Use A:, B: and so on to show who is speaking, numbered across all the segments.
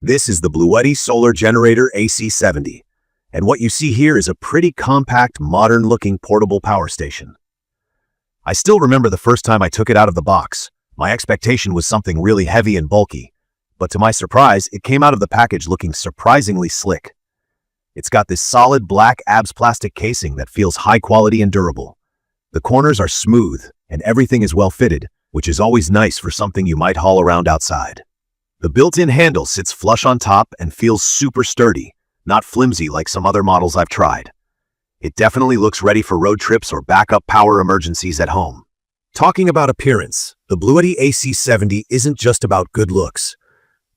A: This is the BLUETTI Solar Generator AC70, and what you see here is a pretty compact, modern-looking portable power station. I still remember the first time I took it out of the box. My expectation was something really heavy and bulky, but to my surprise, it came out of the package looking surprisingly slick. It's got this solid black ABS plastic casing that feels high quality and durable. The corners are smooth, and everything is well fitted, which is always nice for something you might haul around outside. The built-in handle sits flush on top and feels super sturdy, not flimsy like some other models I've tried. It definitely looks ready for road trips or backup power emergencies at home. Talking about appearance, the BLUETTI AC70 isn't just about good looks.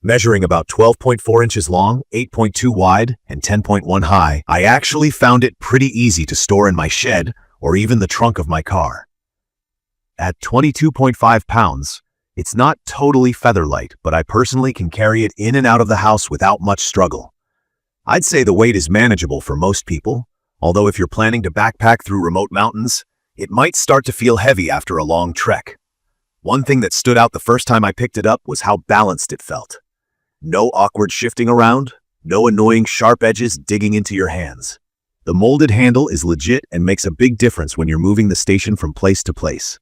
A: Measuring about 12.4 inches long, 8.2 wide, and 10.1 high, I actually found it pretty easy to store in my shed or even the trunk of my car. At 22.5 pounds, it's not totally featherlight, but I personally can carry it in and out of the house without much struggle. I'd say the weight is manageable for most people, although if you're planning to backpack through remote mountains, it might start to feel heavy after a long trek. One thing that stood out the first time I picked it up was how balanced it felt. No awkward shifting around, no annoying sharp edges digging into your hands. The molded handle is legit and makes a big difference when you're moving the station from place to place.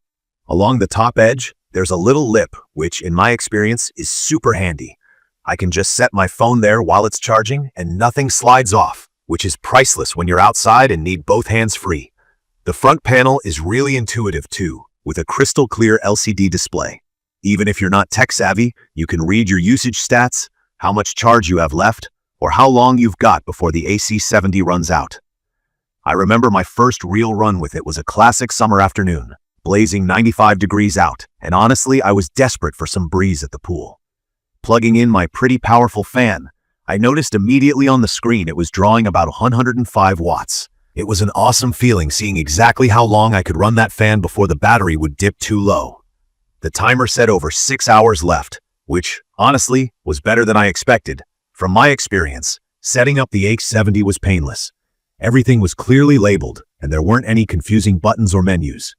A: Along the top edge, there's a little lip, which, in my experience, is super handy. I can just set my phone there while it's charging, and nothing slides off, which is priceless when you're outside and need both hands free. The front panel is really intuitive too, with a crystal clear LCD display. Even if you're not tech-savvy, you can read your usage stats, how much charge you have left, or how long you've got before the AC70 runs out. I remember my first real run with it was a classic summer afternoon, blazing 95 degrees out, and honestly, I was desperate for some breeze at the pool. Plugging in my pretty powerful fan, I noticed immediately on the screen it was drawing about 105 watts. It was an awesome feeling seeing exactly how long I could run that fan before the battery would dip too low. The timer said over 6 hours left, which, honestly, was better than I expected. From my experience, setting up the AC70 was painless. Everything was clearly labeled, and there weren't any confusing buttons or menus.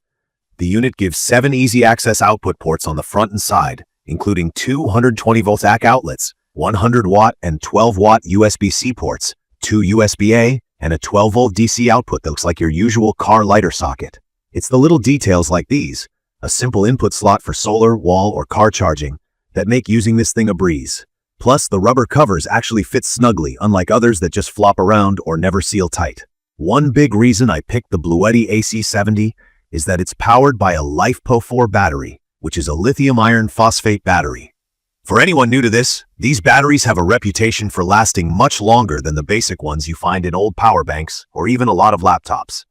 A: The unit gives 7 easy access output ports on the front and side, including 2 120-volt AC outlets, 100-watt and 12-watt USB-C ports, 2 USB-A, and a 12-volt DC output that looks like your usual car lighter socket. It's the little details like these, a simple input slot for solar, wall, or car charging, that make using this thing a breeze. Plus, the rubber covers actually fit snugly, unlike others that just flop around or never seal tight. One big reason I picked the BLUETTI AC70 is that it's powered by a LiFePO4 battery, which is a lithium iron phosphate battery. For anyone new to this, these batteries have a reputation for lasting much longer than the basic ones you find in old power banks or even a lot of laptops.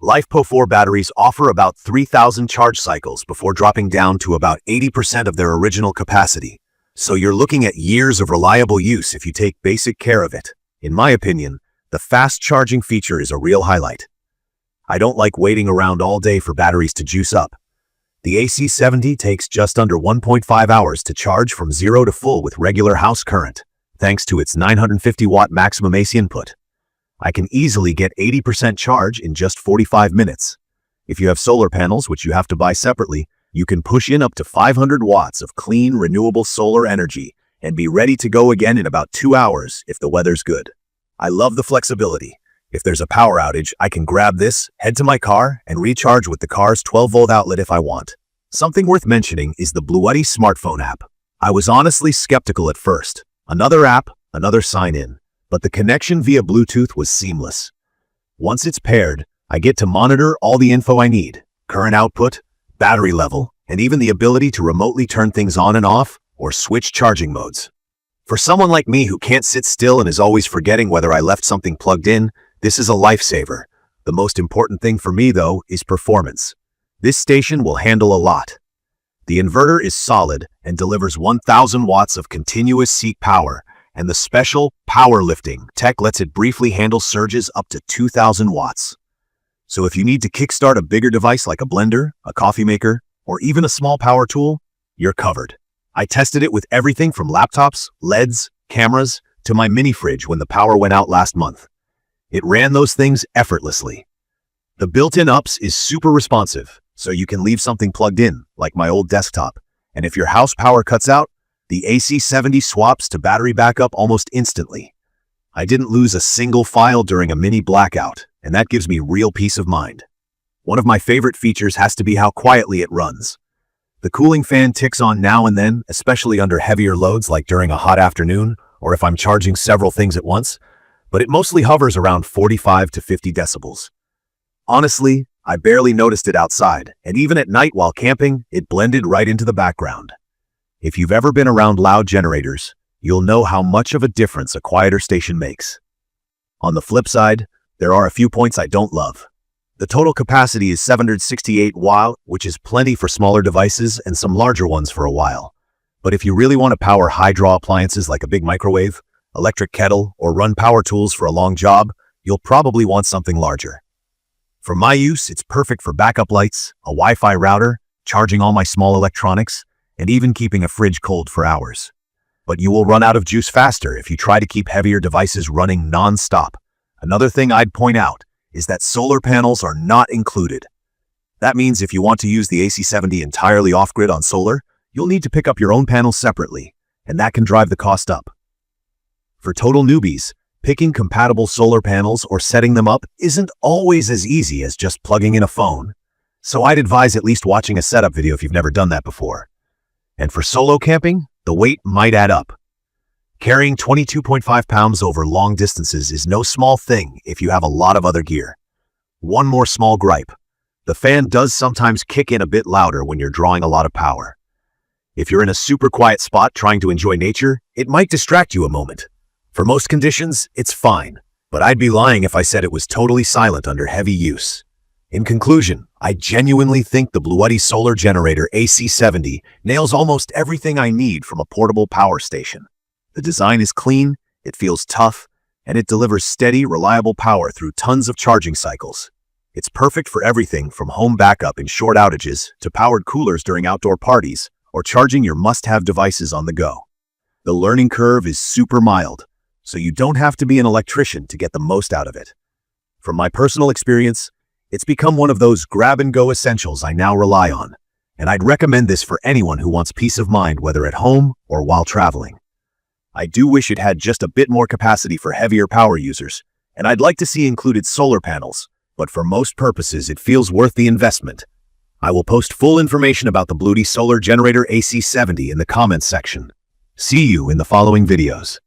A: LiFePO4 batteries offer about 3,000 charge cycles before dropping down to about 80% of their original capacity, so you're looking at years of reliable use if you take basic care of it. In my opinion, the fast charging feature is a real highlight. I don't like waiting around all day for batteries to juice up. The AC70 takes just under 1.5 hours to charge from 0 to full with regular house current, thanks to its 950-watt maximum AC input. I can easily get 80% charge in just 45 minutes. If you have solar panels, which you have to buy separately, you can push in up to 500 watts of clean, renewable solar energy and be ready to go again in about 2 hours if the weather's good. I love the flexibility. If there's a power outage, I can grab this, head to my car, and recharge with the car's 12-volt outlet if I want. Something worth mentioning is the BLUETTI smartphone app. I was honestly skeptical at first. Another app, another sign-in, but the connection via Bluetooth was seamless. Once it's paired, I get to monitor all the info I need: current output, battery level, and even the ability to remotely turn things on and off or switch charging modes. For someone like me who can't sit still and is always forgetting whether I left something plugged in, this is a lifesaver. The most important thing for me, though, is performance. This station will handle a lot. The inverter is solid and delivers 1,000 watts of continuous seat power, and the special power lifting tech lets it briefly handle surges up to 2,000 watts. So if you need to kickstart a bigger device like a blender, a coffee maker, or even a small power tool, you're covered. I tested it with everything from laptops, LEDs, cameras, to my mini fridge when the power went out last month. It ran those things effortlessly. The built-in UPS is super responsive, so you can leave something plugged in, like my old desktop. And if your house power cuts out, The AC70 swaps to battery backup almost instantly. I didn't lose a single file during a mini blackout, and that gives me real peace of mind. One of my favorite features has to be how quietly it runs. The cooling fan ticks on now and then, especially under heavier loads like during a hot afternoon or if I'm charging several things at once, but it mostly hovers around 45 to 50 decibels. Honestly, I barely noticed it outside, and even at night while camping, it blended right into the background. If you've ever been around loud generators, you'll know how much of a difference a quieter station makes. On the flip side, there are a few points I don't love. The total capacity is 768 watts, which is plenty for smaller devices and some larger ones for a while. But if you really want to power high-draw appliances like a big microwave, electric kettle, or run power tools for a long job, you'll probably want something larger. For my use, it's perfect for backup lights, a Wi-Fi router, charging all my small electronics, and even keeping a fridge cold for hours. But you will run out of juice faster if you try to keep heavier devices running non-stop. Another thing I'd point out is that solar panels are not included. That means if you want to use the AC70 entirely off-grid on solar, you'll need to pick up your own panels separately, and that can drive the cost up. For total newbies, picking compatible solar panels or setting them up isn't always as easy as just plugging in a phone, so I'd advise at least watching a setup video if you've never done that before. And for solo camping, the weight might add up. Carrying 22.5 pounds over long distances is no small thing if you have a lot of other gear. One more small gripe. The fan does sometimes kick in a bit louder when you're drawing a lot of power. If you're in a super quiet spot trying to enjoy nature, it might distract you a moment. For most conditions, it's fine, but I'd be lying if I said it was totally silent under heavy use. In conclusion, I genuinely think the BLUETTI Solar Generator AC70 nails almost everything I need from a portable power station. The design is clean, it feels tough, and it delivers steady, reliable power through tons of charging cycles. It's perfect for everything from home backup in short outages to powered coolers during outdoor parties or charging your must-have devices on the go. The learning curve is super mild, so you don't have to be an electrician to get the most out of it. From my personal experience, it's become one of those grab-and-go essentials I now rely on, and I'd recommend this for anyone who wants peace of mind whether at home or while traveling. I do wish it had just a bit more capacity for heavier power users, and I'd like to see included solar panels, but for most purposes it feels worth the investment. I will post full information about the BLUETTI Solar Generator AC70 in the comments section. See you in the following videos.